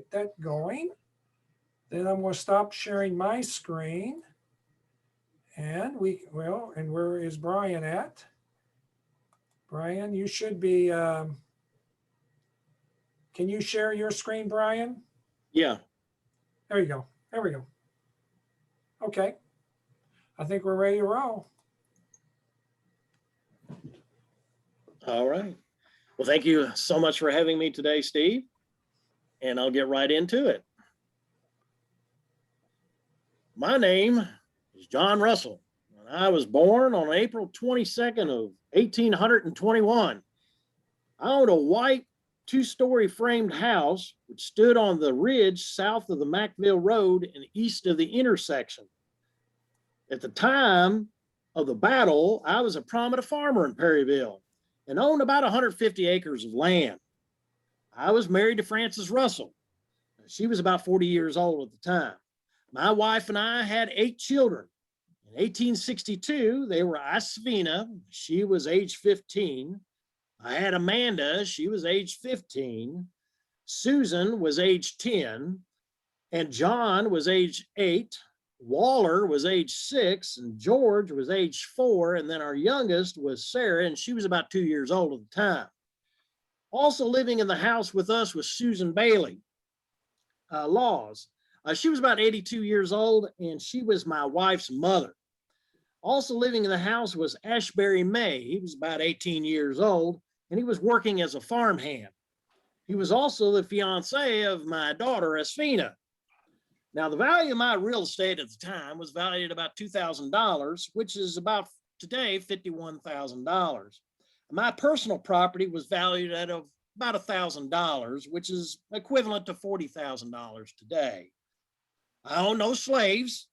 Get that going. Then I'm going to stop sharing my screen. And and where is Bryan at? Bryan, you should be, can you share your screen, Bryan? Yeah. There you go. There we go. Okay. I think we're ready to roll. All right. Well, thank you so much for having me today, Steve. And I'll get right into it. My name is John Russell, and I was born on April 22nd of 1821. I owned a white two-story framed house which stood on the ridge south of the Mackville Road and east of the intersection. At the time of the battle, I was a prominent farmer in Perryville and owned about 150 acres of land. I was married to Frances Russell. She was about 40 years old at the time. My wife and I had 8 children. In 1862, they were Asvina. She was age 15. I had Amanda. She was age 15. Susan was age 10. And John was age 8. Waller was age 6. And George was age 4. And then our youngest was Sarah, and she was about 2 years old at the time. Also living in the house with us was Susan Bailey Laws. She was about 82 years old, and she was my wife's mother. Also living in the house was Ashbury May. He was about 18 years old, and he was working as a farmhand. He was also the fiance of my daughter, Asfina. Now, the value of my real estate at the time was valued at about $2,000, which is about today $51,000. My personal property was valued at about $1,000, which is equivalent to $40,000 today. I owned no slaves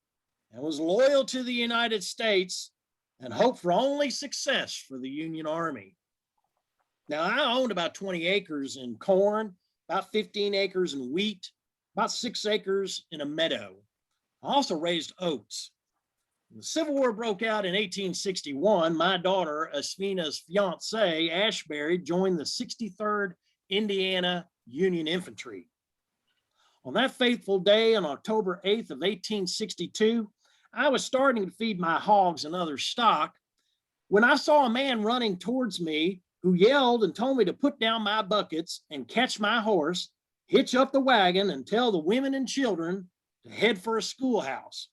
and was loyal to the United States and hoped for only success for the Union Army. Now, I owned about 20 acres in corn, about 15 acres in wheat, about 6 acres in a meadow. I also raised oats. When the Civil War broke out in 1861, my daughter, Asfina's fiance, Ashbury, joined the 63rd Indiana Union Infantry. On that fateful day, on October 8th of 1862, I was starting to feed my hogs and other stock when I saw a man running towards me who yelled and told me to put down my buckets and catch my horse, hitch up the wagon, and tell the women and children to head for a schoolhouse.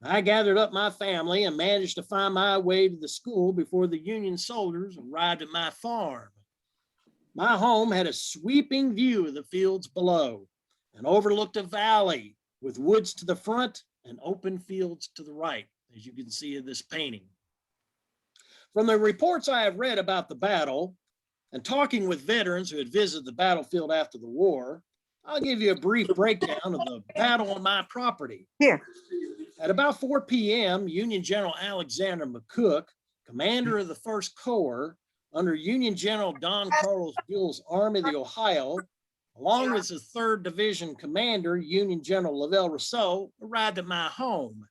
I gathered up my family and managed to find my way to the school before the Union soldiers arrived at my farm. My home had a sweeping view of the fields below and overlooked a valley with woods to the front and open fields to the right, as you can see in this painting. From the reports I have read about the battle and talking with veterans who had visited the battlefield after the war, I'll give you a brief breakdown of the battle on my property. Here. At about 4 p.m., Union General Alexander McCook, commander of the 1st Corps, under Union General Don Carlos Buell's Army of the Ohio, along with his 3rd Division commander, Union General Lavelle Rousseau, arrived at my home.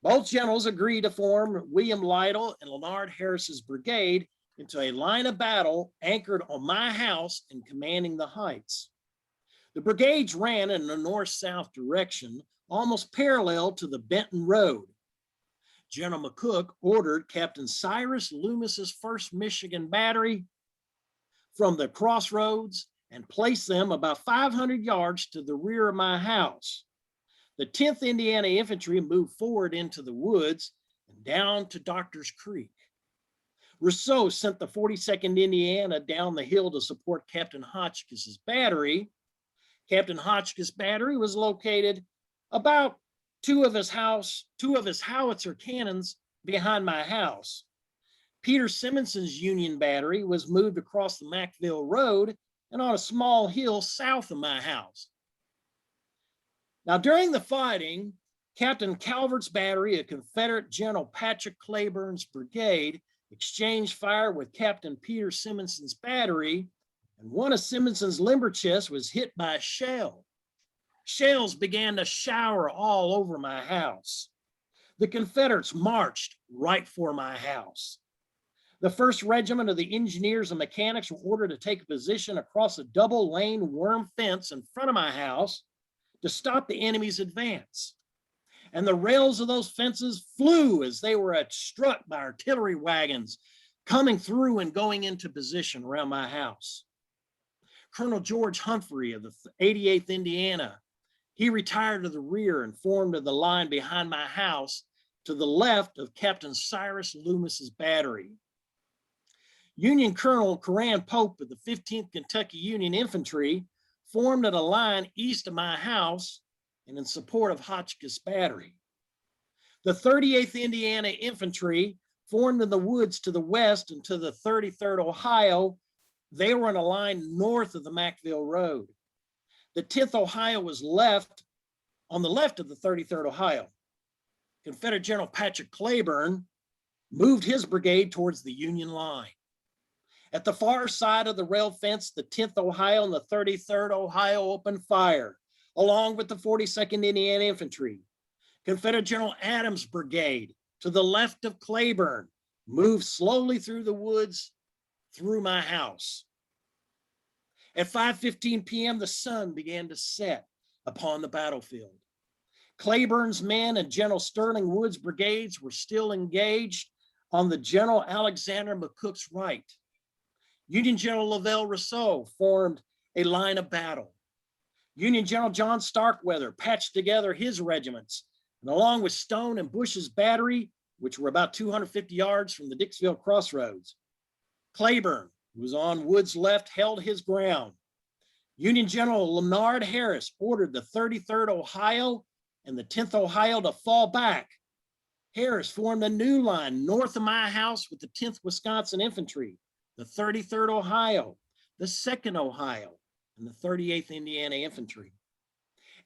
Both generals agreed to form William Lytle and Leonard Harris's brigade into a line of battle anchored on my house and commanding the heights. The brigades ran in a north-south direction, almost parallel to the Benton Road. General McCook ordered Captain Cyrus Loomis's 1st Michigan Battery from the crossroads and placed them about 500 yards to the rear of my house. The 10th Indiana Infantry moved forward into the woods and down to Doctors Creek. Rousseau sent the 42nd Indiana down the hill to support Captain Hotchkiss's battery. Captain Hotchkiss battery was located about two of his howitzer cannons behind my house. Peter Simonson's Union battery was moved across the Mackville Road and on a small hill south of my house. Now, during the fighting, Captain Calvert's battery of Confederate General Patrick Cleburne's brigade exchanged fire with Captain Peter Simonson's battery, and one of Simonson's limber chests was hit by a shell. Shells began to shower all over my house. The Confederates marched right for my house. The 1st Regiment of the Engineers and Mechanics were ordered to take a position across a double-lane worm fence in front of my house to stop the enemy's advance. And the rails of those fences flew as they were struck by artillery wagons coming through and going into position around my house. Colonel George Humphrey of the 88th Indiana, he retired to the rear and formed in the line behind my house to the left of Captain Cyrus Loomis's battery. Union Colonel Coran Pope of the 15th Kentucky Union Infantry formed in a line east of my house and in support of Hotchkiss Battery. The 38th Indiana Infantry formed in the woods to the west and to the 33rd Ohio. They were in a line north of the Mackville Road. The 10th Ohio was on the left of the 33rd Ohio. Confederate General Patrick Cleburne moved his brigade towards the Union line. At the far side of the rail fence, the 10th Ohio and the 33rd Ohio opened fire, along with the 42nd Indiana Infantry. Confederate General Adams' brigade, to the left of Cleburne, moved slowly through the woods through my house. At 5:15 p.m., the sun began to set upon the battlefield. Cleburne's men and General Sterling Wood's brigades were still engaged on the General Alexander McCook's right. Union General Lavelle Rousseau formed a line of battle. Union General John Starkweather patched together his regiments, and along with Stone and Bush's battery, which were about 250 yards from the Dixville Crossroads, Cleburne, who was on Wood's left, held his ground. Union General Leonard Harris ordered the 33rd Ohio and the 10th Ohio to fall back. Harris formed a new line north of my house with the 10th Wisconsin Infantry, the 33rd Ohio, the 2nd Ohio, and the 38th Indiana Infantry.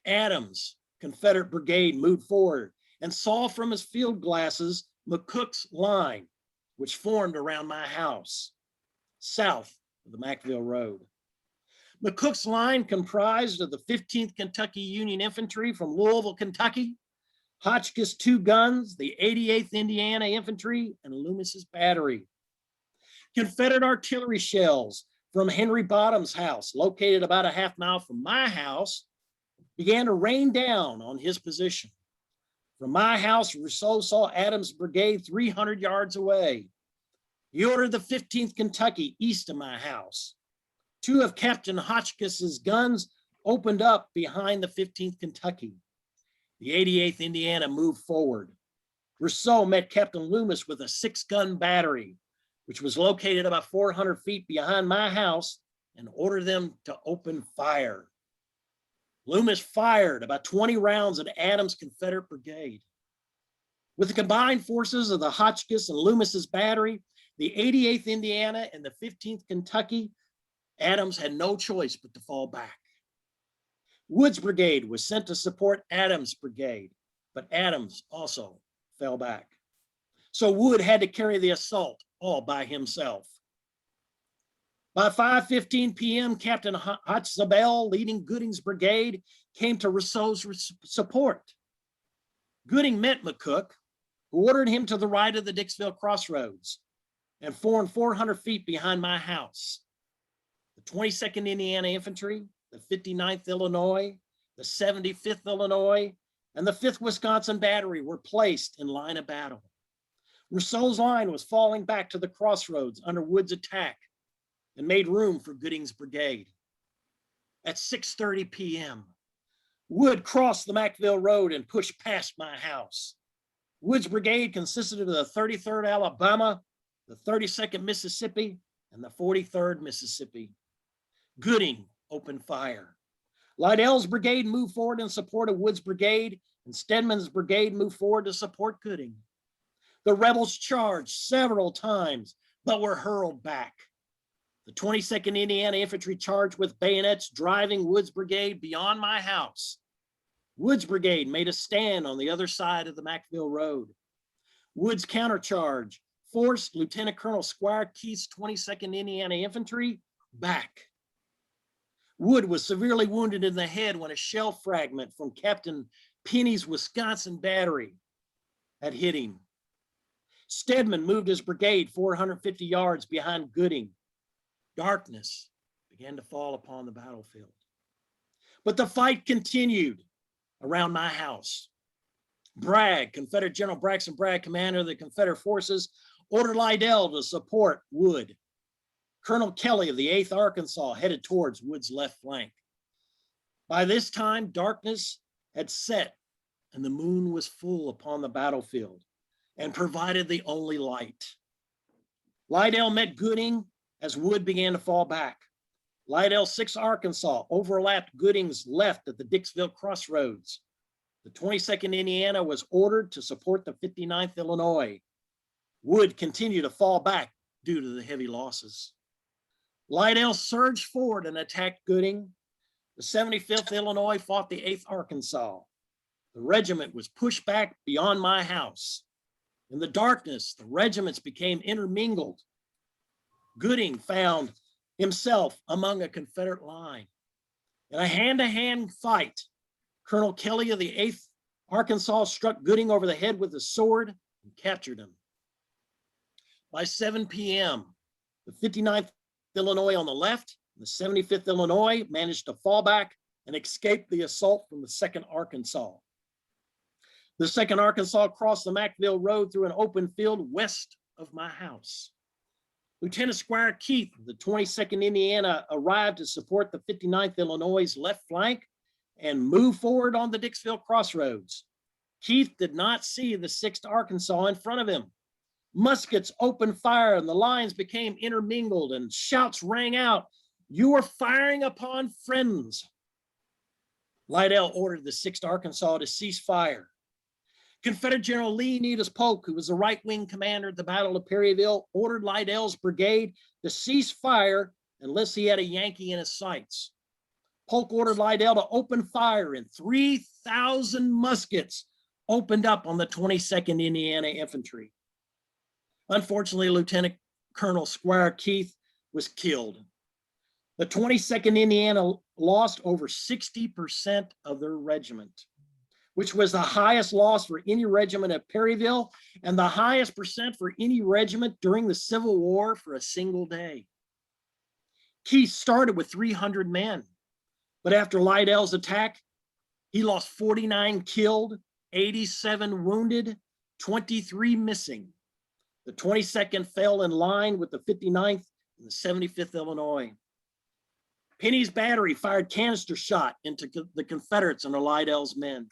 Adams' Confederate brigade moved forward and saw from his field glasses McCook's line, which formed around my house, south of the Mackville Road. McCook's line comprised of the 15th Kentucky Union Infantry from Louisville, Kentucky, Hotchkiss 2 guns, the 88th Indiana Infantry, and Loomis's battery. Confederate artillery shells from Henry Bottom's house, located about a half mile from my house, began to rain down on his position. From my house, Rousseau saw Adams' brigade 300 yards away. He ordered the 15th Kentucky east of my house. 2 of Captain Hotchkiss's guns opened up behind the 15th Kentucky. The 88th Indiana moved forward. Rousseau met Captain Loomis with a 6-gun battery, which was located about 400 feet behind my house, and ordered them to open fire. Loomis fired about 20 rounds at Adams' Confederate brigade. With the combined forces of the Hotchkiss and Loomis's battery, the 88th Indiana and the 15th Kentucky, Adams had no choice but to fall back. Wood's brigade was sent to support Adams' brigade, but Adams also fell back. So Wood had to carry the assault all by himself. By 5:15 p.m., Captain Hotzabel, leading Gooding's brigade, came to Rousseau's support. Gooding met McCook, who ordered him to the right of the Dixville Crossroads and formed 400 feet behind my house. The 22nd Indiana Infantry, the 59th Illinois, the 75th Illinois, and the 5th Wisconsin Battery were placed in line of battle. Rousseau's line was falling back to the crossroads under Wood's attack and made room for Gooding's brigade. At 6:30 p.m., Wood crossed the Mackville Road and pushed past my house. Wood's brigade consisted of the 33rd Alabama, the 32nd Mississippi, and the 43rd Mississippi. Gooding opened fire. Liddell's brigade moved forward in support of Wood's brigade, and Stedman's brigade moved forward to support Gooding. The rebels charged several times, but were hurled back. The 22nd Indiana Infantry charged with bayonets, driving Wood's brigade beyond my house. Wood's brigade made a stand on the other side of the Mackville Road. Wood's countercharge forced Lieutenant Colonel Squire Keith's 22nd Indiana Infantry back. Wood was severely wounded in the head when a shell fragment from Captain Penny's Wisconsin battery had hit him. Stedman moved his brigade 450 yards behind Gooding. Darkness began to fall upon the battlefield. But the fight continued around my house. Bragg, Confederate General Braxton Bragg, commander of the Confederate forces, ordered Liddell to support Wood. Colonel Kelly of the 8th Arkansas headed towards Wood's left flank. By this time, darkness had set and the moon was full upon the battlefield and provided the only light. Liddell met Gooding as Wood began to fall back. Liddell's 6th Arkansas overlapped Gooding's left at the Dixville Crossroads. The 22nd Indiana was ordered to support the 59th Illinois. Wood continued to fall back due to the heavy losses. Liddell surged forward and attacked Gooding. The 75th Illinois fought the 8th Arkansas. The regiment was pushed back beyond my house. In the darkness, the regiments became intermingled. Gooding found himself among a Confederate line. In a hand-to-hand fight, Colonel Kelly of the 8th Arkansas struck Gooding over the head with a sword and captured him. By 7 p.m., the 59th Illinois on the left and the 75th Illinois managed to fall back and escape the assault from the 2nd Arkansas. The 2nd Arkansas crossed the Mackville Road through an open field west of my house. Lieutenant Squire Keith of the 22nd Indiana arrived to support the 59th Illinois' left flank and move forward on the Dixville Crossroads. Keith did not see the 6th Arkansas in front of him. Muskets opened fire and the lines became intermingled and shouts rang out, "You are firing upon friends." Liddell ordered the 6th Arkansas to cease fire. Confederate General Leonidas Polk, who was the right-wing commander at the Battle of Perryville, ordered Liddell's brigade to cease fire unless he had a Yankee in his sights. Polk ordered Liddell to open fire, and 3,000 muskets opened up on the 22nd Indiana Infantry. Unfortunately, Lieutenant Colonel Squire Keith was killed. The 22nd Indiana lost over 60% of their regiment, which was the highest loss for any regiment at Perryville and the highest percent for any regiment during the Civil War for a single day. Keith started with 300 men, but after Liddell's attack, he lost 49 killed, 87 wounded, 23 missing. The 22nd fell in line with the 59th and the 75th Illinois. Penny's battery fired canister shot into the Confederates and Liddell's men.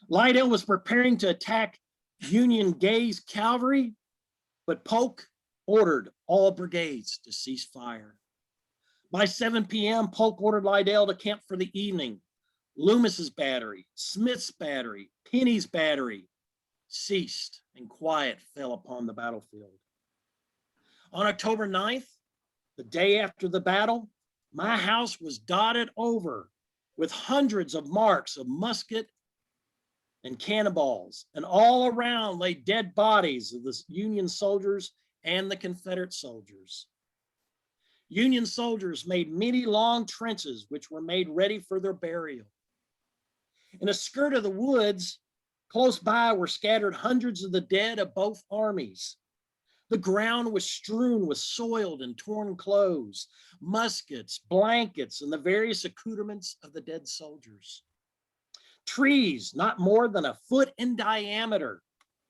Liddell was preparing to attack Union Gay's cavalry, but Polk ordered all brigades to cease fire. By 7 p.m., Polk ordered Liddell to camp for the evening. Loomis's battery, Smith's battery, Penny's battery ceased, and quiet fell upon the battlefield. On October 9th, the day after the battle, my house was dotted over with hundreds of marks of musket and cannonballs, and all around lay dead bodies of the Union soldiers and the Confederate soldiers. Union soldiers made many long trenches which were made ready for their burial. In a skirt of the woods, close by were scattered hundreds of the dead of both armies. The ground was strewn with soiled and torn clothes, muskets, blankets, and the various accoutrements of the dead soldiers. Trees, not more than a foot in diameter,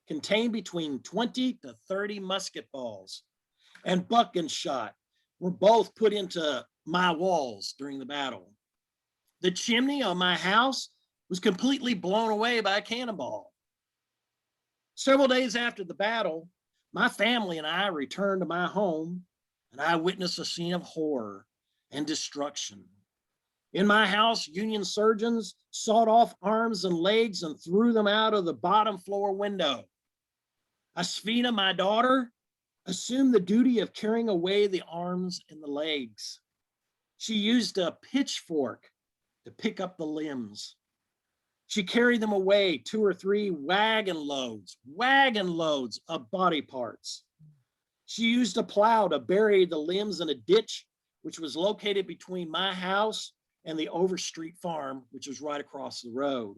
contained between 20 to 30 musket balls, and bucking shot were both put into my walls during the battle. The chimney on my house was completely blown away by a cannonball. Several days after the battle, my family and I returned to my home, and I witnessed a scene of horror and destruction. In my house, Union surgeons sawed off arms and legs and threw them out of the bottom floor window. Asfina, my daughter, assumed the duty of carrying away the arms and the legs. She used a pitchfork to pick up the limbs. She carried them away 2 or 3 wagon loads of body parts. She used a plow to bury the limbs in a ditch, which was located between my house and the Overstreet farm, which was right across the road.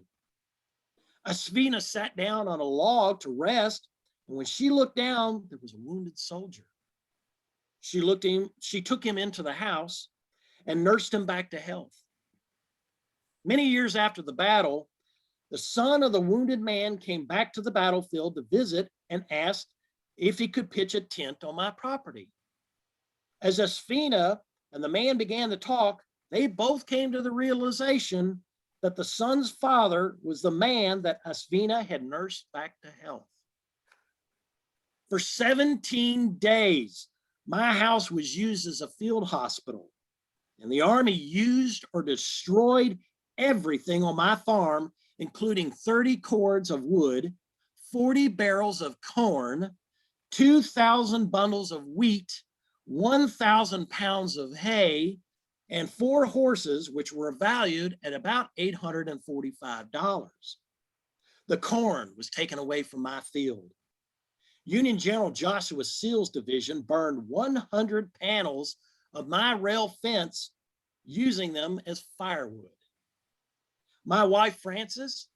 Asfina sat down on a log to rest And when she looked down, there was a wounded soldier. She took him into the house and nursed him back to health. Many years after the battle, the son of the wounded man came back to the battlefield to visit and asked if he could pitch a tent on my property. As Asfina and the man began to talk, they both came to the realization that the son's father was the man that Asfina had nursed back to health. For 17 days, my house was used as a field hospital, and the Army used or destroyed everything on my farm, including 30 cords of wood, 40 barrels of corn, 2,000 bundles of wheat, 1,000 pounds of hay, and 4 horses, which were valued at about $845. The corn was taken away from my field. Union General Joshua Seals' division burned 100 panels of my rail fence, using them as firewood. My wife, Frances,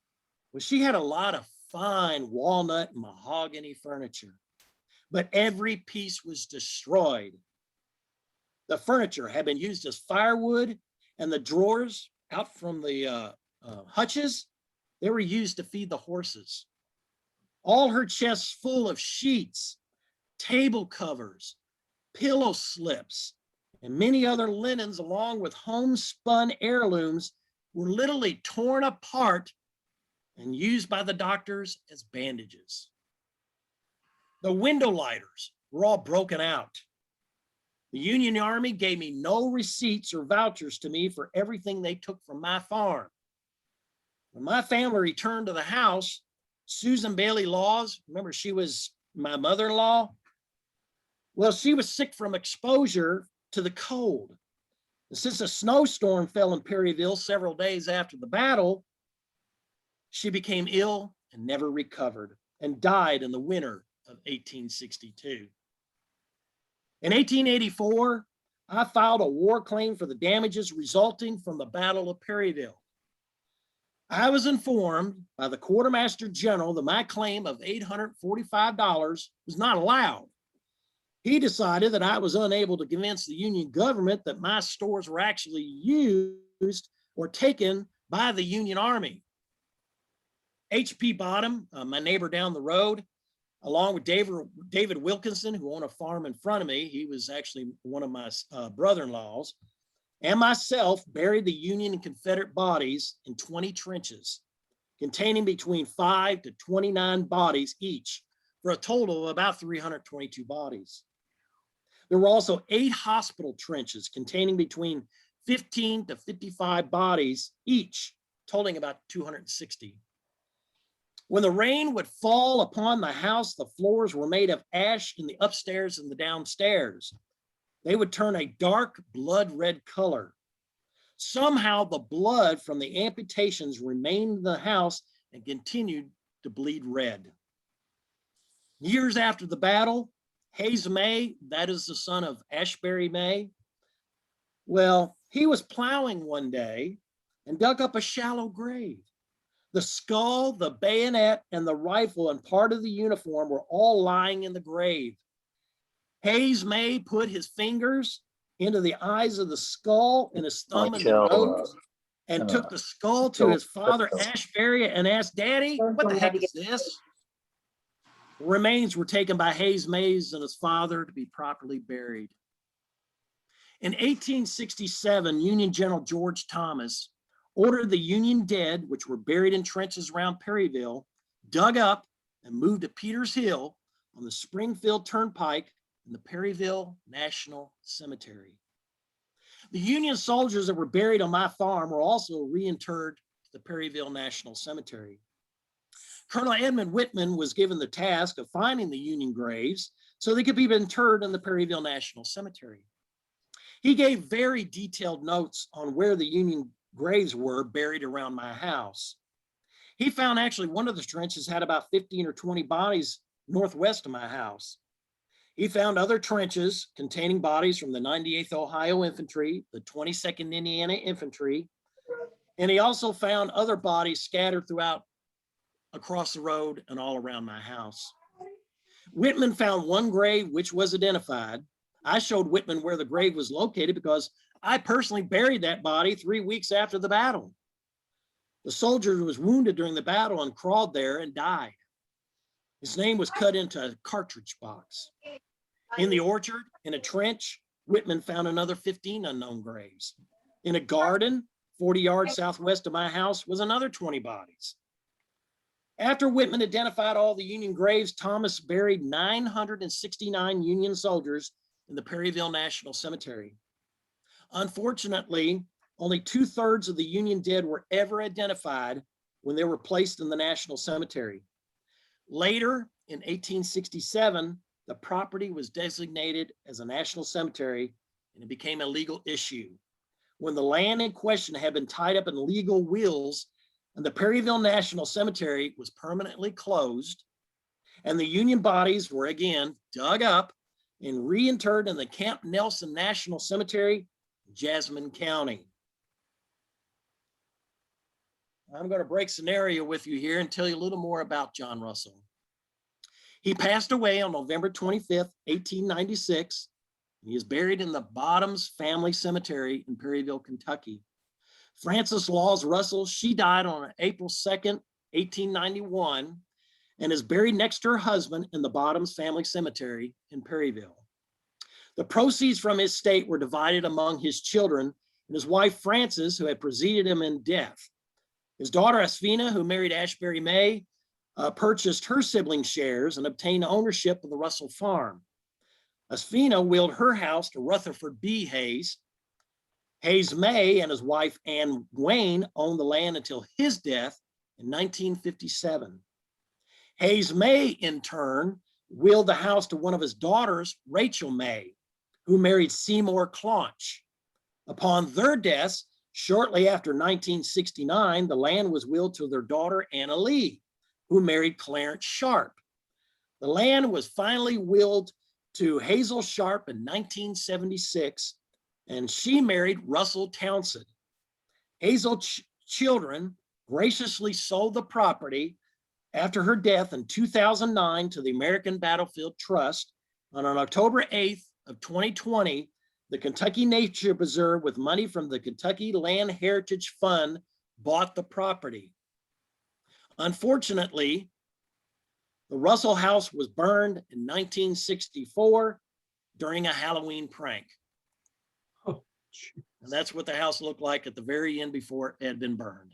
well, she had a lot of fine walnut and mahogany furniture, but every piece was destroyed. The furniture had been used as firewood, and the drawers out from the hutches, they were used to feed the horses. All her chests full of sheets, table covers, pillow slips, and many other linens, along with homespun heirlooms, were literally torn apart and used by the doctors as bandages. The window lighters were all broken out. The Union Army gave me no receipts or vouchers to me for everything they took from my farm. When my family returned to the house, Susan Bailey Laws, remember she was my mother-in-law? Well, she was sick from exposure to the cold. And since a snowstorm fell in Perryville several days after the battle, she became ill and never recovered and died in the winter of 1862. In 1884, I filed a war claim for the damages resulting from the Battle of Perryville. I was informed by the Quartermaster General that my claim of $845 was not allowed. He decided that I was unable to convince the Union government that my stores were actually used or taken by the Union Army. H.P. Bottom, my neighbor down the road, along with David Wilkinson, who owned a farm in front of me, he was actually one of my brother-in-laws, and myself buried the Union and Confederate bodies in 20 trenches, containing between 5 to 29 bodies each, for a total of about 322 bodies. There were also 8 hospital trenches containing between 15 to 55 bodies each, totaling about 260. When the rain would fall upon the house, the floors were made of ash in the upstairs and the downstairs. They would turn a dark blood red color. Somehow the blood from the amputations remained in the house and continued to bleed red. Years after the battle, Hayes May, that is the son of Ashbury May, well, he was plowing one day and dug up a shallow grave. The skull, the bayonet, and the rifle and part of the uniform were all lying in the grave. Hayes May put his fingers into the eyes of the skull and his thumb in the nose and took the skull to his father, Ashbury, and asked, "Daddy, what the heck is this?" The remains were taken by Hayes Mays and his father to be properly buried. In 1867, Union General George Thomas ordered the Union dead, which were buried in trenches around Perryville, dug up and moved to Peters Hill on the Springfield Turnpike in the Perryville National Cemetery. The Union soldiers that were buried on my farm were also reinterred to the Perryville National Cemetery. Colonel Edmund Whitman was given the task of finding the Union graves so they could be interred in the Perryville National Cemetery. He gave very detailed notes on where the Union graves were buried around my house. He found actually one of the trenches had about 15 or 20 bodies northwest of my house. He found other trenches containing bodies from the 98th Ohio Infantry, the 22nd Indiana Infantry, and he also found other bodies scattered throughout across the road and all around my house. Whitman found one grave which was identified. I showed Whitman where the grave was located because I personally buried that body 3 weeks after the battle. The soldier was wounded during the battle and crawled there and died. His name was cut into a cartridge box. In the orchard, in a trench, Whitman found another 15 unknown graves. In a garden, 40 yards southwest of my house, was another 20 bodies. After Whitman identified all the Union graves, Thomas buried 969 Union soldiers in the Perryville National Cemetery. Unfortunately, only 2/3 of the Union dead were ever identified when they were placed in the National Cemetery. Later, in 1867, the property was designated as a national cemetery and it became a legal issue. When the land in question had been tied up in legal wills and the Perryville National Cemetery was permanently closed, and the Union bodies were again dug up and reinterred in the Camp Nelson National Cemetery, Jasmine County. I'm going to break scenario with you here and tell you a little more about John Russell. He passed away on November 25th, 1896. He is buried in the Bottoms Family Cemetery in Perryville, Kentucky. Frances Laws Russell, she died on April 2nd, 1891, and is buried next to her husband in the Bottoms Family Cemetery in Perryville. The proceeds from his estate were divided among his children and his wife Frances, who had preceded him in death. His daughter Asfina, who married Ashbury May, purchased her sibling shares and obtained ownership of the Russell farm. Asfina willed her house to Rutherford B. Hayes. Hayes May and his wife Anne Wayne owned the land until his death in 1957. Hayes May, in turn, willed the house to one of his daughters, Rachel May, who married Seymour Claunch. Upon their deaths, shortly after 1969, the land was willed to their daughter, Anna Lee, who married Clarence Sharp. The land was finally willed to Hazel Sharp in 1976, and she married Russell Townsend. Hazel's children graciously sold the property after her death in 2009 to the American Battlefield Trust. And on October 8th of 2020, the Kentucky Nature Preserve, with money from the Kentucky Land Heritage Fund, bought the property. Unfortunately, the Russell house was burned in 1964 during a Halloween prank. Oh, and that's what the house looked like at the very end before it had been burned.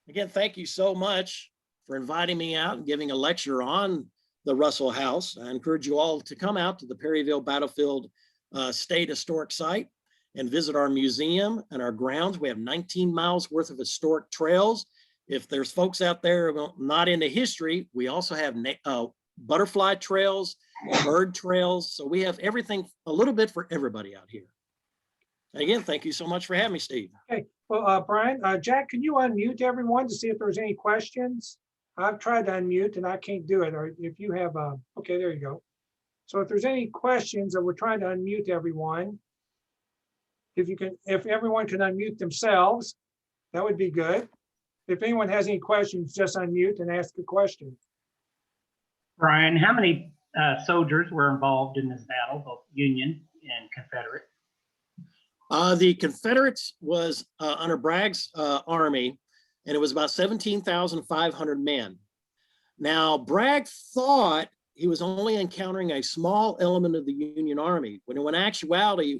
Again, thank you so much for inviting me out and giving a lecture on the Russell House. I encourage you all to come out to the Perryville Battlefield State Historic Site and visit our museum and our grounds. We have 19 miles worth of historic trails. If there's folks out there not into history, we also have butterfly trails, bird trails. So we have everything, a little bit for everybody out here. Again, thank you so much for having me, Steve. Okay, well, Brian, Jack, can you unmute everyone to see if there's any questions? I've tried to unmute and I can't do it. Or if you have, okay, there you go. So if there's any questions, or we're trying to unmute everyone, if everyone can unmute themselves, that would be good. If anyone has any questions, just unmute and ask a question. Brian, how many soldiers were involved in this battle, both Union and Confederate? The Confederates was under Bragg's army, and it was about 17,500 men. Now, Bragg thought he was only encountering a small element of the Union Army, when in actuality,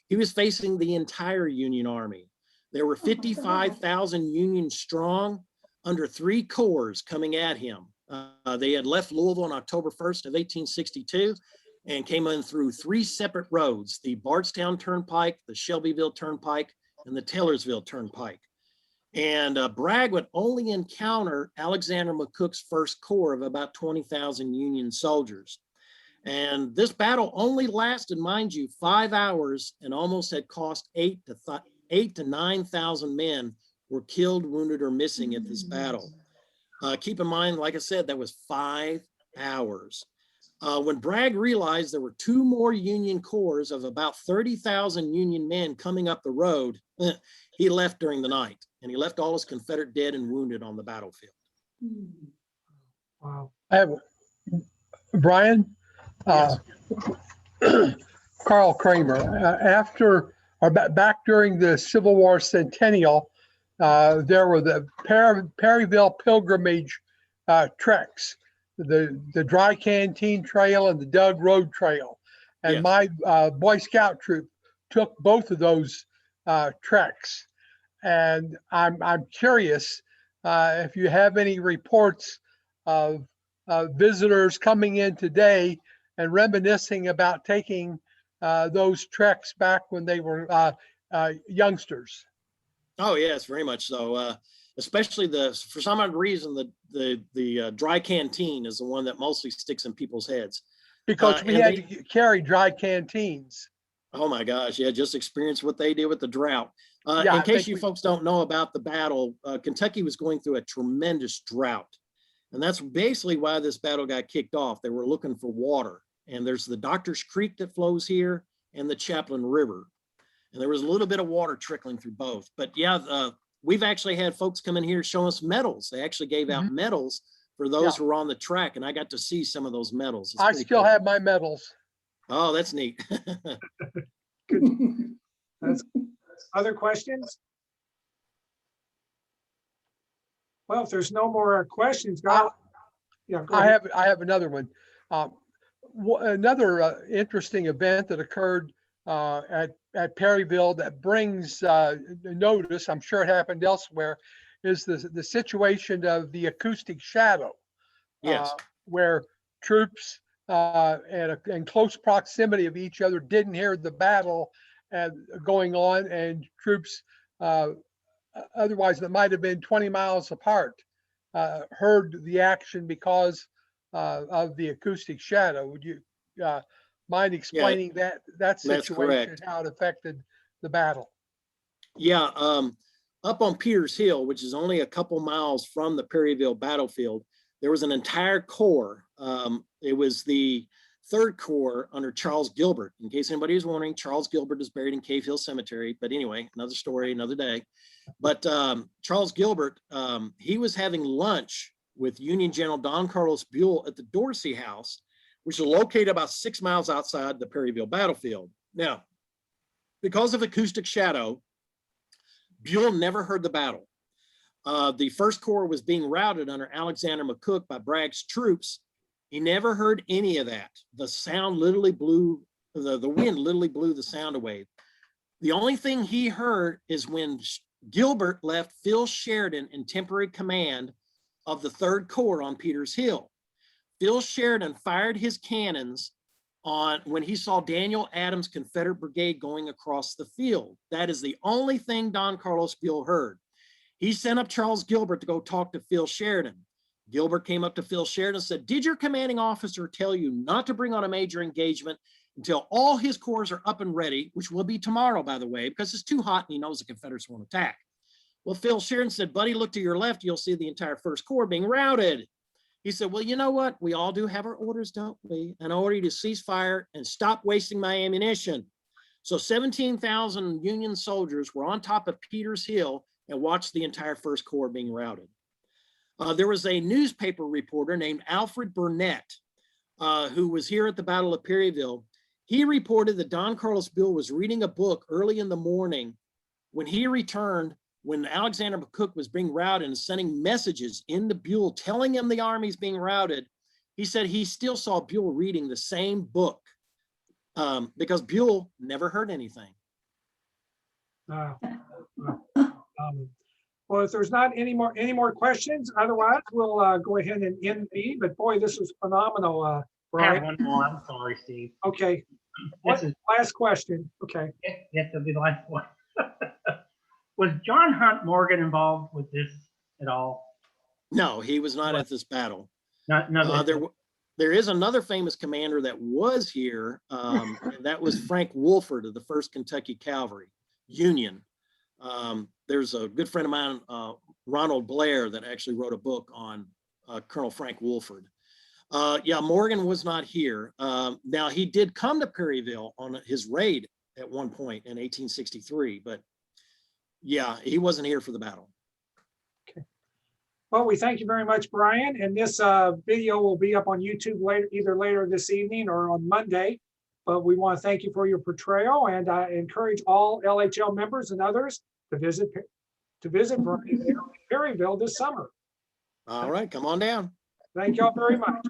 he was facing the entire Union Army. There were 55,000 Union strong under 3 corps coming at him. They had left Louisville on October 1st of 1862 and came in through 3 separate roads: the Bardstown Turnpike, the Shelbyville Turnpike, and the Taylorsville Turnpike. And Bragg would only encounter Alexander McCook's 1st Corps of about 20,000 Union soldiers. And this battle only lasted, mind you, 5 hours, and almost had cost 8,000 to 9,000 men were killed, wounded, or missing at this battle. Keep in mind, like I said, that was 5 hours. When Bragg realized there were 2 more Union corps of about 30,000 Union men coming up the road, he left during the night, and he left all his Confederate dead and wounded on the battlefield. Wow. I Brian, Yes. Carl Kramer, after or back during the Civil War centennial, there were the Perryville pilgrimage treks, the Dry Canteen Trail and the Doug Road Trail. And Yes. my Boy Scout troop took both of those treks. And I'm curious if you have any reports of visitors coming in today and reminiscing about taking those treks back when they were youngsters. Oh yes, very much so. Especially for some odd reason, the dry canteen is the one that mostly sticks in people's heads. Because we had to carry dry canteens. Oh my gosh, yeah, just experience what they did with the drought. Yeah, in case you folks don't know about the battle, Kentucky was going through a tremendous drought. And that's basically why this battle got kicked off. They were looking for water. And there's the Doctor's Creek that flows here and the Chaplain River. And there was a little bit of water trickling through both. But yeah, we've actually had folks come in here show us medals. They actually gave out medals for those who were on the track. And I got to see some of those medals. I still have my medals. Oh, that's neat. Good. Other questions? Well, if there's no more questions, go ahead. I have another one. Another interesting event that occurred at Perryville that brings notice, I'm sure it happened elsewhere, is the situation of the acoustic shadow. Yes. Where troops in close proximity of each other didn't hear the battle going on, and troops otherwise that might have been 20 miles apart heard the action because of the acoustic shadow. Would you mind explaining that situation, how it affected the battle? Yeah, up on Peters Hill, which is only a couple miles from the Perryville battlefield, there was an entire corps. It was the 3rd Corps under Charles Gilbert. In case anybody is wondering, Charles Gilbert is buried in Cave Hill Cemetery. But anyway, another story, another day. But Charles Gilbert, he was having lunch with Union General Don Carlos Buell at the Dorsey House, which is located about 6 miles outside the Perryville battlefield. Now, because of acoustic shadow, Buell never heard the battle. The 1st Corps was being routed under Alexander McCook by Bragg's troops. He never heard any of that. The sound literally blew, the wind literally blew the sound away. The only thing he heard is when Gilbert left Phil Sheridan in temporary command of the 3rd Corps on Peters Hill. Phil Sheridan fired his cannons when he saw Daniel Adams' Confederate brigade going across the field. That is the only thing Don Carlos Buell heard. He sent up Charles Gilbert to go talk to Phil Sheridan. Gilbert came up to Phil Sheridan and said, "Did your commanding officer tell you not to bring on a major engagement until all his corps are up and ready," which will be tomorrow, by the way, because it's too hot and he knows the Confederates won't attack. Well, Phil Sheridan said, "Buddy, look to your left, you'll see the entire 1st Corps being routed." He said, "Well, you know what? We all do have our orders, don't we? And I order you to cease fire and stop wasting my ammunition." So 17,000 Union soldiers were on top of Peters Hill and watched the entire 1st Corps being routed. There was a newspaper reporter named Alfred Burnett, who was here at the Battle of Perryville. He reported that Don Carlos Buell was reading a book early in the morning when he returned, when Alexander McCook was being routed and sending messages into Buell telling him the army's being routed. He said he still saw Buell reading the same book because Buell never heard anything. Well, if there's not any more questions, otherwise we'll go ahead and end the. But boy, this was phenomenal, I Brian. have one more. I'm sorry, Steve. Okay. This is Last question. Okay. It will be the last one. Was John Hunt Morgan involved with this at all? No, he was not at this battle. Not There is another famous commander that was here, and that was Frank Wolford of the 1st Kentucky Cavalry, Union. There's a good friend of mine, Ronald Blair, that actually wrote a book on Colonel Frank Wolford. Yeah, Morgan was not here. Now, he did come to Perryville on his raid at one point in 1863, but yeah, he wasn't here for the battle. Well, we thank you very much, Brian. And this video will be up on YouTube later, either later this evening or on Monday. But we want to thank you for your portrayal, and I encourage all LHL members and others to visit Brian there in Perryville this summer. All right, come on down. Thank y'all very much.